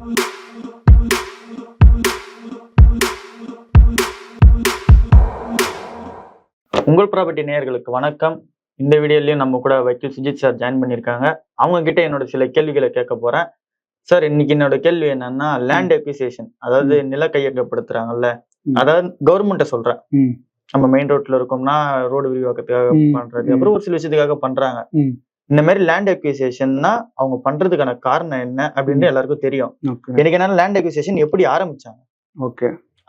உங்கள் ப்ராப்பர்ட்டி நேயர்களுக்கு வணக்கம். இந்த வீடியோலயும் நம்ம கூட வக்கீல் சுஜித் சார் ஜாயின் பண்ணியிருக்காங்க. அவங்க கிட்ட என்னோட சில கேள்விகளை கேட்க போறேன். சார், இன்னைக்கு என்னோட கேள்வி என்னன்னா, லேண்ட் அக்விசிஷன், அதாவது நில கையகப்படுத்துறாங்கல்ல, அதாவது கவர்மெண்ட்டை சொல்றேன். நம்ம மெயின் ரோட்ல இருக்கோம்னா ரோடு விரிவாக்கத்துக்காக பண்றது, அப்புறம் ஒரு சில விஷயத்துக்காக பண்றாங்க. இந்த மாதிரி லேண்ட் அக்விசிஷன்னா அவங்க பண்றதுக்கான காரணம் என்ன அப்படின்னு எல்லாருக்கும் தெரியும். எனக்கு என்னன்னா, லேண்ட் அக்விசிஷன் எப்படி ஆரம்பிச்சாங்க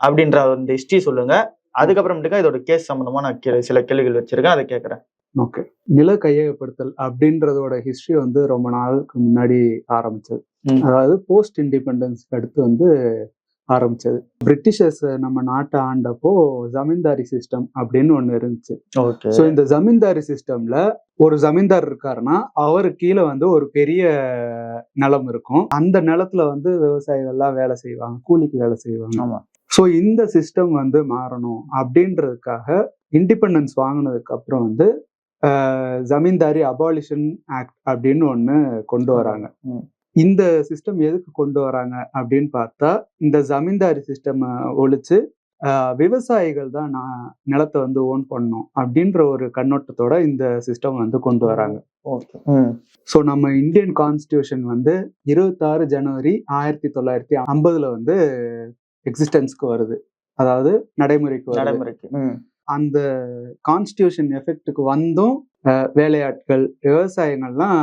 அப்படின்ற அந்த ஹிஸ்டரி சொல்லுங்க. அதுக்கப்புறமேட்டுக்கா இதோட கேஸ் சம்பந்தமா நான் சில கேள்விகள் வச்சிருக்கேன், அதை கேட்கறேன். ஓகே. நில கையகப்படுத்தல் அப்படின்றதோட ஹிஸ்டரி வந்து ரொம்ப நாளுக்கு முன்னாடி ஆரம்பிச்சது. அதாவது போஸ்ட் இண்டிபெண்டன்ஸ்க்கு அடுத்து ஆரம்பிச்சது. பிரிட்டிஷர்ஸ் நம்ம நாட்டை ஆண்டப்போ ஜமீன்தாரி சிஸ்டம் அப்படின்னு ஒண்ணு இருந்துச்சு. ஸோ இந்த ஜமீன்தாரி சிஸ்டம்ல ஒரு ஜமீன்தார் இருக்காருன்னா அவரு கீழே ஒரு பெரிய நிலம் இருக்கும். அந்த நிலத்துல விவசாயிகள்லாம் வேலை செய்வாங்க, கூலிக்கு வேலை செய்வாங்க. ஸோ இந்த சிஸ்டம் மாறணும் அப்படின்றதுக்காக இண்டிபெண்டன்ஸ் வாங்கினதுக்கு அப்புறம் ஜமீன்தாரி அபாலிஷன் ஆக்ட் அப்படின்னு ஒண்ணு கொண்டு வராங்க. இந்த சிஸ்டம் எதுக்கு கொண்டு வராங்க அப்படின்னு பார்த்தா, இந்த ஜமீன்தாரி சிஸ்டம் ஒழிச்சு விவசாயிகள் தான் நிலத்தை ஓன் பண்ணணும் அப்படின்ற ஒரு கண்ணோட்டத்தோட இந்த சிஸ்டம் கொண்டு வராங்க. ஸோ நம்ம இந்தியன் கான்ஸ்டியூஷன் 26 ஜனவரி 1950 எக்ஸிஸ்டன்ஸ்க்கு வருது, அதாவது நடைமுறைக்கு. அந்த கான்ஸ்டியூஷன் எஃபெக்டுக்கு வேலையாட்கள், விவசாயிகள்லாம்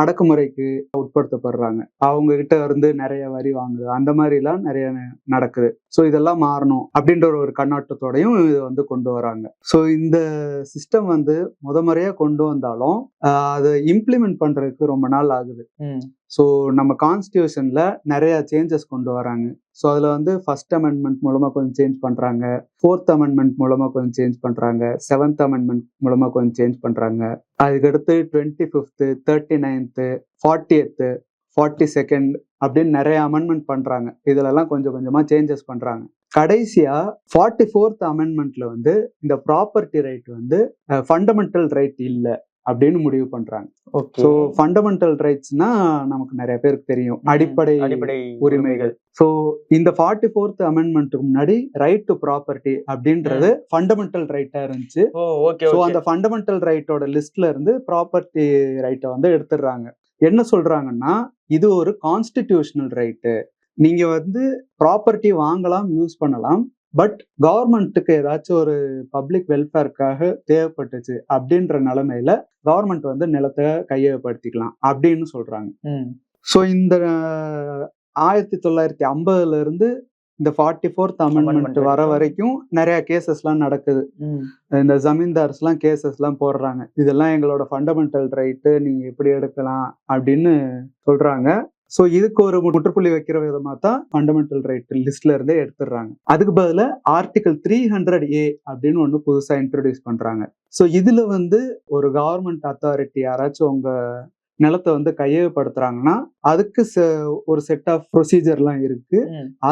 அடக்குமுறைக்கு உட்படுத்தப்படுறாங்க. அவங்க கிட்ட நிறைய வரி வாங்குது, அந்த மாதிரி எல்லாம் நிறைய நடக்குது. ஸோ இதெல்லாம் மாறணும் அப்படின்ற ஒரு கண்ணோட்டத்தோடையும் இது கொண்டு வராங்க. ஸோ இந்த சிஸ்டம் முறையா கொண்டு வந்தாலும் அதை இம்ப்ளிமெண்ட் பண்றதுக்கு ரொம்ப நாள் ஆகுது. ஸோ நம்ம கான்ஸ்டியூஷன்ல நிறைய சேஞ்சஸ் கொண்டு வராங்க. ஸோ அதுல ஃபர்ஸ்ட் அமெண்ட்மெண்ட் மூலமா கொஞ்சம் சேஞ்ச் பண்றாங்க, 4th அமெண்ட்மெண்ட் மூலமா கொஞ்சம் சேஞ்ச் பண்றாங்க, 7th அமெண்ட்மெண்ட் மூலமா கொஞ்சம் சேஞ்ச் பண்றாங்க. அதுக்கடுத்து 25th, 39th, 40th, 42nd அப்படின்னு நிறைய அமெண்ட்மெண்ட் பண்றாங்க. இதுல எல்லாம் கொஞ்சம் கொஞ்சமா சேஞ்சஸ் பண்றாங்க. கடைசியா 44th அமெண்ட்மெண்ட்ல இந்த ப்ராப்பர்ட்டி ரைட் ஃபண்டமெண்டல் ரைட் இல்லை அப்படின்னு முடிவு பண்றாங்க. ஸோ ஃபண்டமெண்டல் ரைட்ஸ்னா நமக்கு நிறைய பேருக்கு தெரியும், அடிப்படை உரிமைகள். ஸோ இந்த 44th அமெண்ட்மெண்ட்டுக்கு முன்னாடி ரைட் டு ப்ராப்பர்ட்டி அப்படின்றது ஃபண்டமெண்டல் ரைட்டா இருந்துச்சு. ஸோ அந்த ஃபண்டமெண்டல் ரைட்டோட லிஸ்ட்ல இருந்து ப்ராப்பர்ட்டி ரைட்டை எடுத்துடுறாங்க. என்ன சொல்றாங்கன்னா, இது ஒரு கான்ஸ்டிடியூஷனல் ரைட்டு, நீங்க ப்ராப்பர்ட்டி வாங்கலாம், யூஸ் பண்ணலாம், பட் கவர்மெண்ட்டுக்கு ஏதாச்சும் ஒரு பப்ளிக் வெல்ஃபேருக்காக தேவைப்பட்டுச்சு அப்படின்ற நிலைமையில கவர்மெண்ட் நிலத்தை கையகப்படுத்திக்கலாம் அப்படின்னு சொல்றாங்க. ஸோ இந்த 1950 இருந்து இந்த 44th அமெண்ட்மெண்ட் வர வரைக்கும் நிறைய கேசஸ் எல்லாம் நடக்குது. இந்த ஜமீன்தார்ஸ் எல்லாம் கேசஸ் எல்லாம் போடுறாங்க, இதெல்லாம் எங்களோட ஃபண்டமெண்டல் ரைட்டு, நீங்க எப்படி எடுக்கலாம் அப்படின்னு சொல்றாங்க. ஸோ இதுக்கு ஒரு முற்றுப்புள்ளி வைக்கிற விதமா தான் ஃபண்டமெண்டல் ரைட் லிஸ்ட்ல இருந்தே எடுத்துடுறாங்க. அதுக்கு பதிலா ஆர்டிகல் 300A அப்படின்னு ஒண்ணு புதுசா இன்ட்ரோடியூஸ் பண்றாங்க. ஸோ இதுல ஒரு கவர்மெண்ட் அத்தாரிட்டி யாராச்சும் உங்க நிலத்தை கையகப்படுத்துறாங்கன்னா அதுக்கு ஒரு செட் ஆஃப் ப்ரொசீஜர்லாம் இருக்கு.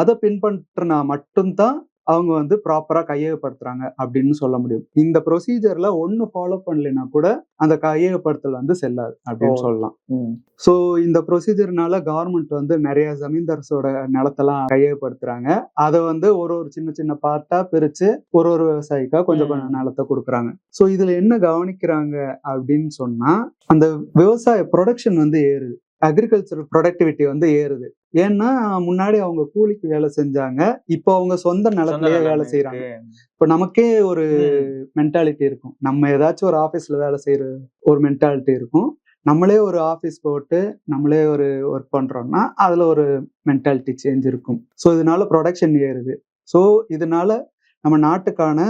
அதை பின்பற்றினா மட்டும்தான் அவங்க ப்ராப்பரா கையகப்படுத்துறாங்க அப்படின்னு சொல்ல முடியும். இந்த ப்ரொசீஜர்ல ஒண்ணு ஃபாலோ பண்ணலைன்னா கூட அந்த கையகப்படுத்தல் செல்லாது அப்படின்னு சொல்லலாம். ஸோ இந்த ப்ரொசீஜர்னால கவர்மெண்ட் நிறைய ஜமீன்தார்ஸோட நிலத்தெல்லாம் கையகப்படுத்துறாங்க. அதை ஒரு சின்ன சின்ன பார்ட்டா பிரிச்சு ஒரு விவசாயிக்கா கொஞ்சம் கொஞ்சம் நிலத்தை கொடுக்குறாங்க. ஸோ இதுல என்ன கவனிக்கிறாங்க அப்படின்னு சொன்னா, அந்த விவசாய ப்ரொடக்ஷன் ஏறுது, அக்ரிகல்ச்சர் ப்ரொடக்டிவிட்டி ஏறுது. ஏன்னா முன்னாடி அவங்க கூலிக்கு வேலை செஞ்சாங்க, இப்போ அவங்க சொந்த நிலத்திலேயே வேலை செய்யறாங்க. இப்ப நமக்கே ஒரு மென்டாலிட்டி இருக்கும், நம்ம ஏதாச்சும் ஒரு ஆபீஸ்ல வேலை செய்யற ஒரு மென்டாலிட்டி இருக்கும். நம்மளே ஒரு ஆபீஸ் போட்டு நம்மளே ஒரு ஒர்க் பண்றோம்னா அதுல ஒரு மென்டாலிட்டி சேஞ்ச் இருக்கும். ஸோ இதனால ப்ரொடக்ஷன் ஏறுது. ஸோ இதனால நம்ம நாட்டுக்கான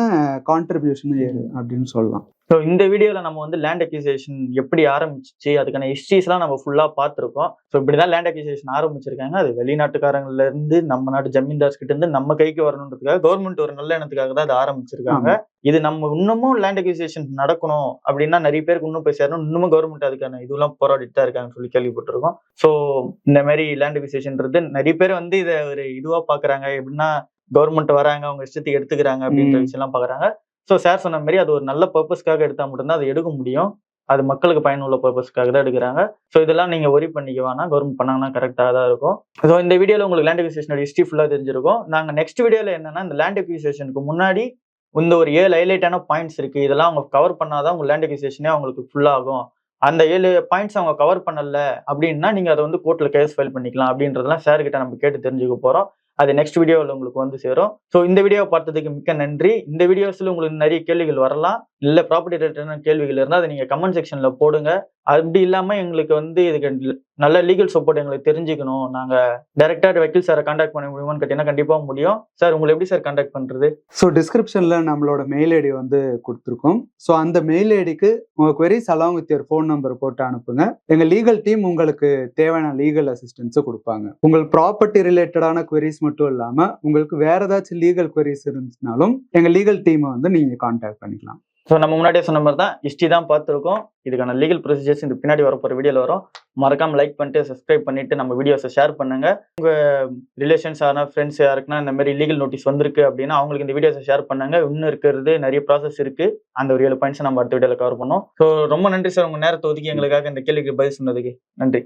கான்ட்ரிபியூஷன் ஏறுது அப்படின்னு சொல்லலாம். ஸோ இந்த வீடியோவில் நம்ம லேண்ட் அக்விசிஷன் எப்படி ஆரம்பிச்சிச்சு, அதுக்கான ஹிஸ்ட்ரிஸ்லாம் நம்ம ஃபுல்லாக பார்த்துருக்கோம். ஸோ இப்படிதான் லேண்ட் அக்விசிஷன் ஆரம்பிச்சிருக்காங்க. அது வெளிநாட்டுக்காரங்கள்ல இருந்து நம்ம நாட்டு ஜமீன்தார்ஸ் கிட்ட இருந்து நம்ம கைக்கு வரணுன்றதுக்காக கவர்மெண்ட் ஒரு நல்ல எண்ணத்துக்காக தான் அதை ஆரம்பிச்சிருக்காங்க. இது நம்ம இன்னமும் லேண்ட் அக்விசிஷன் நடக்கணும் அப்படின்னா நிறைய பேருக்கு இன்னும் போய் சேரணும், இன்னமும் கவர்மெண்ட் அதுக்கான இதெல்லாம் போராடிட்டு தான் இருக்காங்கன்னு சொல்லி கேள்விப்பட்டிருக்கோம். ஸோ இந்த மாதிரி லேண்ட் அக்விசிஷன்றது நிறைய பேர் இதை ஒரு இதுவா பாக்குறாங்க, எப்படின்னா கவர்மெண்ட் வராங்க அவங்க இஷ்டத்துக்கு எடுத்துக்கிறாங்க அப்படின்ற விஷயம் எல்லாம் பாக்குறாங்க. ஸோ சார் சொன்ன மாதிரி அது ஒரு நல்ல பர்பஸ்க்காக எடுத்தா மட்டும்தான் அதை எடுக்க முடியும். அது மக்களுக்கு பயனுள்ள பர்பஸ்க்காக தான் எடுக்கிறாங்க. ஸோ இதெல்லாம் நீங்க ஒரி பண்ணிக்க வேணாம், கவர்மெண்ட் பண்ணாங்கன்னா கரெக்டாக தான் இருக்கும். ஸோ இந்த வீடியோவில் உங்களுக்கு லேண்ட் அக்விசிஷனோட ஹிஸ்ட்ரி ஃபுல்லாக தெரிஞ்சிருக்கும். நாங்கள் நெக்ஸ்ட் வீடியோவில் என்னன்னா இந்த லேண்ட் அக்விசிஷனுக்கு முன்னாடி இந்த ஒரு 7 ஹைலைட்டான பாயிண்ட்ஸ் இருக்கு, இதெல்லாம் அவங்க கவர் பண்ணாதான் உங்க லேண்ட் அக்விசிஷனே அவங்களுக்கு ஃபுல் ஆகும். அந்த 7 பாயிண்ட்ஸ் அவங்க கவர் பண்ணல அப்படின்னா நீங்க அதை வந்து கோர்ட்ல கேஸ் ஃபைல் பண்ணிக்கலாம் அப்படின்றதெல்லாம் சார் கிட்ட நம்ம கேட்டு தெரிஞ்சுக்க போறோம். அது நெக்ஸ்ட் வீடியோவில் உங்களுக்கு வந்து சேரும். ஸோ இந்த வீடியோவை பார்த்ததுக்கு மிக்க நன்றி. இந்த வீடியோஸ்ல உங்களுக்கு நிறைய கேள்விகள் வரலாம், இல்லை ப்ராப்பர்ட்டி ரிலேட்டடான கேள்விகள் இருந்தால் அதை நீங்க கமெண்ட் செக்ஷன்ல போடுங்க. அப்படி இல்லாம எங்களுக்கு வந்து இதுக்கு நல்ல லீகல் சப்போர்ட் எங்களுக்கு தெரிஞ்சுக்கணும், நாங்க டைரக்டா வக்கீல் சாரை கான்டாக்ட் பண்ண முடியுமான்னு கேட்டீங்கன்னா கண்டிப்பா முடியும். சார் உங்களை எப்படி சார் கான்டாக்ட் பண்றது? ஸோ டிஸ்கிரிப்ஷன்ல நம்மளோட மெயில் ஐடி வந்து கொடுத்துருக்கோம். ஸோ அந்த மெயில் ஐடிக்கு உங்க queries along with your phone number போட்டு அனுப்புங்க. எங்க லீகல் டீம் உங்களுக்கு தேவையான லீகல் அசிஸ்டன்ஸை கொடுப்பாங்க. உங்கள் ப்ராப்பர்ட்டி ரிலேட்டடான queries மட்டும் இல்லாம உங்களுக்கு வேற ஏதாச்சும் லீகல் queries இருந்துச்சுனாலும் எங்க லீகல் டீமை வந்து நீங்க கான்டாக்ட் பண்ணிக்கலாம். ஸோ நம்ம முன்னாடியே சொன்ன மாதிரி தான் ஹிஸ்ட்ரி தான் பார்த்துருக்கோம். இதுக்கான லீகல் ப்ரொசீஜர்ஸ் இந்த பின்னாடி வரப்போகிற வீடியோவில் வரும். மறக்காம லைக் பண்ணிட்டு சப்ஸ்கிரைப் பண்ணிட்டு நம்ம வீடியோஸை ஷேர் பண்ணுங்க. உங்க ரிலேஷன்ஸ் யாரா ஃப்ரெண்ட்ஸ் யாருக்குன்னா இந்த மாதிரி லீகல் நோட்டீஸ் வந்திருக்கு அப்படின்னா அவங்களுக்கு இந்த வீடியோஸை ஷேர் பண்ணுங்க. இன்னும் இருக்கிறது நிறைய ப்ராசஸ் இருக்கு, அந்த ஒரு 7 பாயிண்ட்ஸ் நம்ம அடுத்த வீடியோவில் கவர் பண்ணோம். ஸோ ரொம்ப நன்றி சார், உங்க நேரத்தை ஒதுக்கி எங்களுக்காக இந்த கேள்விக்கு பதில் சொன்னதுக்கு நன்றி.